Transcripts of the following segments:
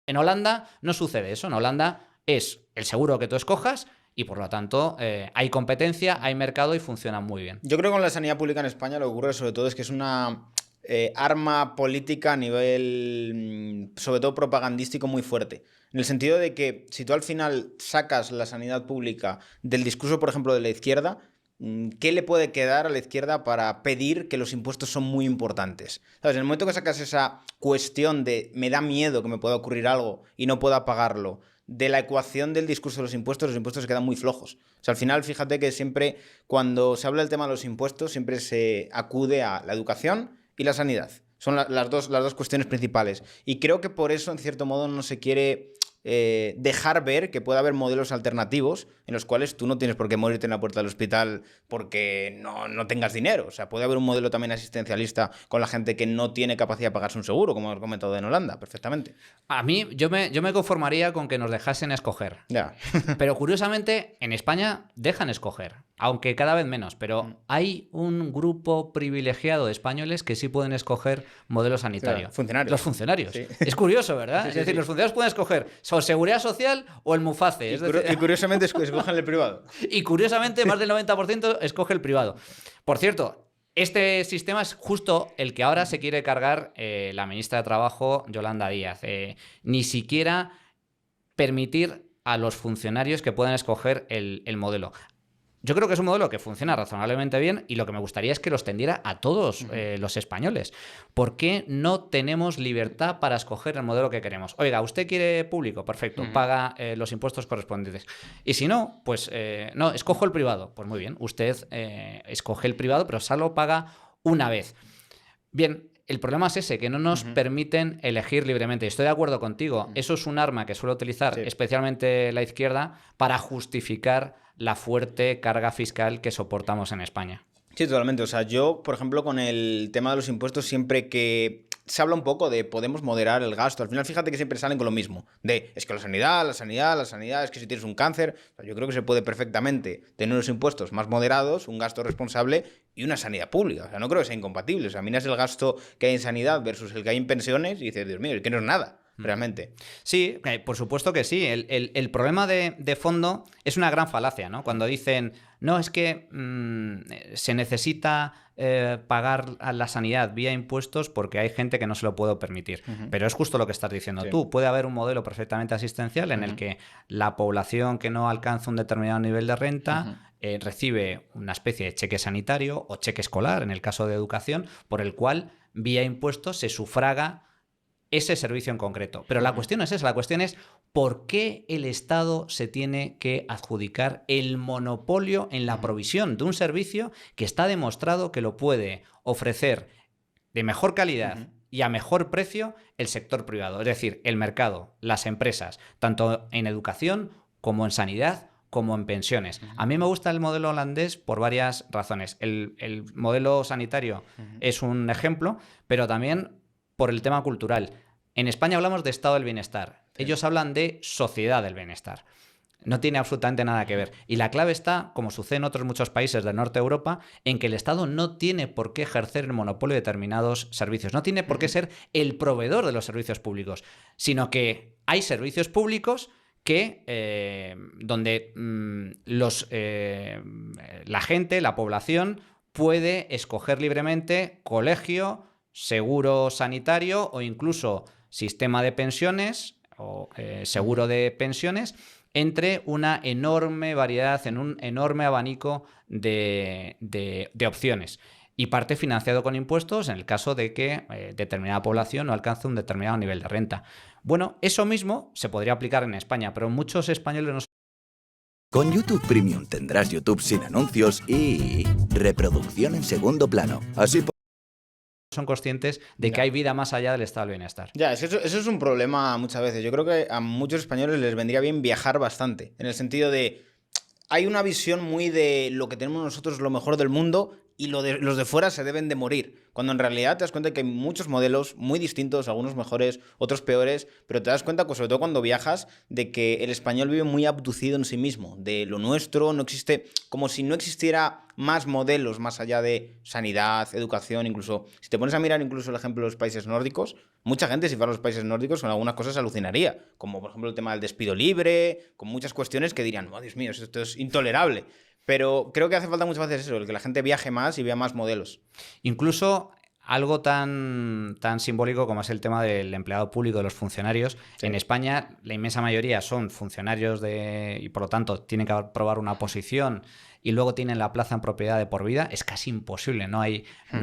En Holanda no sucede eso. En Holanda es el seguro que tú escojas y por lo tanto hay competencia, hay mercado y funciona muy bien. Yo creo que con la sanidad pública en España lo que ocurre sobre todo es que es una arma política a nivel, sobre todo propagandístico, muy fuerte. En el sentido de que si tú al final sacas la sanidad pública del discurso, por ejemplo, de la izquierda, ¿qué le puede quedar a la izquierda para pedir que los impuestos son muy importantes? ¿Sabes? En el momento que sacas esa cuestión de me da miedo que me pueda ocurrir algo y no pueda pagarlo, de la ecuación del discurso de los impuestos se quedan muy flojos. O sea, al final, fíjate que siempre, cuando se habla del tema de los impuestos, siempre se acude a la educación y la sanidad. Son las dos cuestiones principales. Y creo que por eso, en cierto modo, no se quiere dejar ver que puede haber modelos alternativos en los cuales tú no tienes por qué morirte en la puerta del hospital porque no tengas dinero. O sea, puede haber un modelo también asistencialista con la gente que no tiene capacidad de pagarse un seguro, como hemos comentado en Holanda, perfectamente. A mí, yo me conformaría con que nos dejasen escoger. Ya. Pero curiosamente, en España dejan escoger, aunque cada vez menos. Pero hay un grupo privilegiado de españoles que sí pueden escoger modelo sanitario. Funcionarios. Los funcionarios. Sí. Es curioso, ¿verdad? Sí, Es sí, decir, sí. los funcionarios pueden escoger o seguridad social o el Muface. Y curiosamente escogen el privado. Y curiosamente, más del 90% escoge el privado. Por cierto, este sistema es justo el que ahora se quiere cargar la ministra de Trabajo, Yolanda Díaz. Ni siquiera permitir a los funcionarios que puedan escoger el modelo. Yo creo que es un modelo que funciona razonablemente bien y lo que me gustaría es que lo extendiera a todos los españoles. ¿Por qué no tenemos libertad para escoger el modelo que queremos? Oiga, ¿usted quiere público? Perfecto, paga los impuestos correspondientes. Y si no, pues no, escojo el privado. Pues muy bien, usted escoge el privado, pero solo paga una vez. Bien, el problema es ese, que no nos permiten elegir libremente. Estoy de acuerdo contigo. Eso es un arma que suele utilizar especialmente la izquierda para justificar la fuerte carga fiscal que soportamos en España. Sí, totalmente. O sea, yo, por ejemplo, con el tema de los impuestos, siempre que se habla un poco de podemos moderar el gasto, al final fíjate que siempre salen con lo mismo. Es que la sanidad, es que si tienes un cáncer, o sea, yo creo que se puede perfectamente tener unos impuestos más moderados, un gasto responsable y una sanidad pública. O sea, no creo que sea incompatible. O sea, miras el gasto que hay en sanidad versus el que hay en pensiones y dices, Dios mío, es que no es nada. Realmente. Sí, por supuesto que sí. El problema de fondo es una gran falacia, ¿no? Cuando dicen, no, es que se necesita pagar a la sanidad vía impuestos porque hay gente que no se lo puede permitir. Pero es justo lo que estás diciendo tú. Puede haber un modelo perfectamente asistencial en el que la población que no alcanza un determinado nivel de renta recibe una especie de cheque sanitario o cheque escolar, en el caso de educación, por el cual vía impuestos se sufraga ese servicio en concreto. Pero la cuestión es esa, la cuestión es ¿por qué el Estado se tiene que adjudicar el monopolio en la provisión de un servicio que está demostrado que lo puede ofrecer de mejor calidad y a mejor precio el sector privado? Es decir, el mercado, las empresas, tanto en educación como en sanidad, como en pensiones. A mí me gusta el modelo holandés por varias razones. El modelo sanitario es un ejemplo, pero también por el tema cultural. En España hablamos de estado del bienestar. Ellos hablan de sociedad del bienestar. No tiene absolutamente nada que ver. Y la clave está, como sucede en otros muchos países del norte de Europa, en que el Estado no tiene por qué ejercer el monopolio de determinados servicios. No tiene por qué ser el proveedor de los servicios públicos, sino que hay servicios públicos que donde la gente, la población, puede escoger libremente colegio, seguro sanitario o incluso sistema de pensiones o seguro de pensiones entre una enorme variedad, en un enorme abanico de opciones. Y parte financiado con impuestos en el caso de que determinada población no alcance un determinado nivel de renta. Bueno, eso mismo se podría aplicar en España, pero muchos españoles no. Con YouTube Premium tendrás YouTube sin anuncios y reproducción en segundo plano. Así son conscientes de que hay vida más allá del estado del bienestar. Ya, es que eso es un problema muchas veces. Yo creo que a muchos españoles les vendría bien viajar bastante, en el sentido de hay una visión muy de lo que tenemos nosotros lo mejor del mundo y los de fuera se deben de morir. Cuando en realidad te das cuenta que hay muchos modelos muy distintos, algunos mejores, otros peores, pero te das cuenta, pues, sobre todo cuando viajas, de que el español vive muy abducido en sí mismo, de lo nuestro, no existe, como si no existiera más modelos más allá de sanidad, educación, incluso, si te pones a mirar incluso el ejemplo de los países nórdicos, mucha gente si fuera a los países nórdicos con algunas cosas alucinaría, como por ejemplo el tema del despido libre, con muchas cuestiones que dirían, oh, Dios mío, esto es intolerable. Pero creo que hace falta muchas veces eso, el que la gente viaje más y vea más modelos. Incluso algo tan simbólico como es el tema del empleado público, de los funcionarios. Sí. En España, la inmensa mayoría son funcionarios y por lo tanto tienen que aprobar una oposición y luego tienen la plaza en propiedad de por vida. Es casi imposible.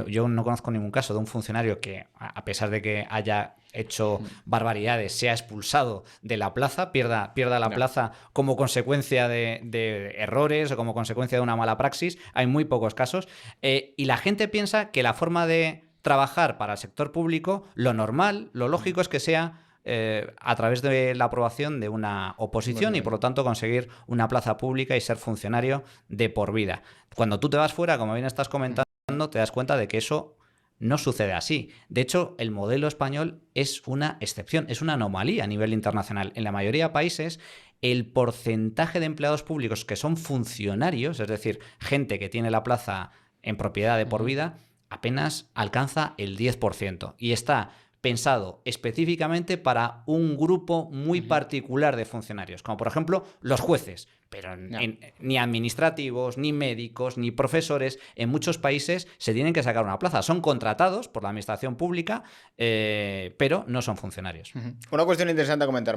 Yo no conozco ningún caso de un funcionario que, a pesar de que haya hecho barbaridades, sea expulsado de la plaza, pierda la plaza como consecuencia de errores o como consecuencia de una mala praxis. Hay muy pocos casos. Y la gente piensa que la forma de trabajar para el sector público, lo normal, lo lógico es que sea a través de la aprobación de una oposición y por lo tanto conseguir una plaza pública y ser funcionario de por vida. Cuando tú te vas fuera, como bien estás comentando, te das cuenta de que eso no sucede así. De hecho, el modelo español es una excepción, es una anomalía a nivel internacional. En la mayoría de países, el porcentaje de empleados públicos que son funcionarios, es decir, gente que tiene la plaza en propiedad de por vida, apenas alcanza el 10%. Y está pensado específicamente para un grupo muy particular de funcionarios, como por ejemplo los jueces, pero ni administrativos, ni médicos, ni profesores. En muchos países se tienen que sacar una plaza. Son contratados por la administración pública, pero no son funcionarios. Una cuestión interesante a comentar.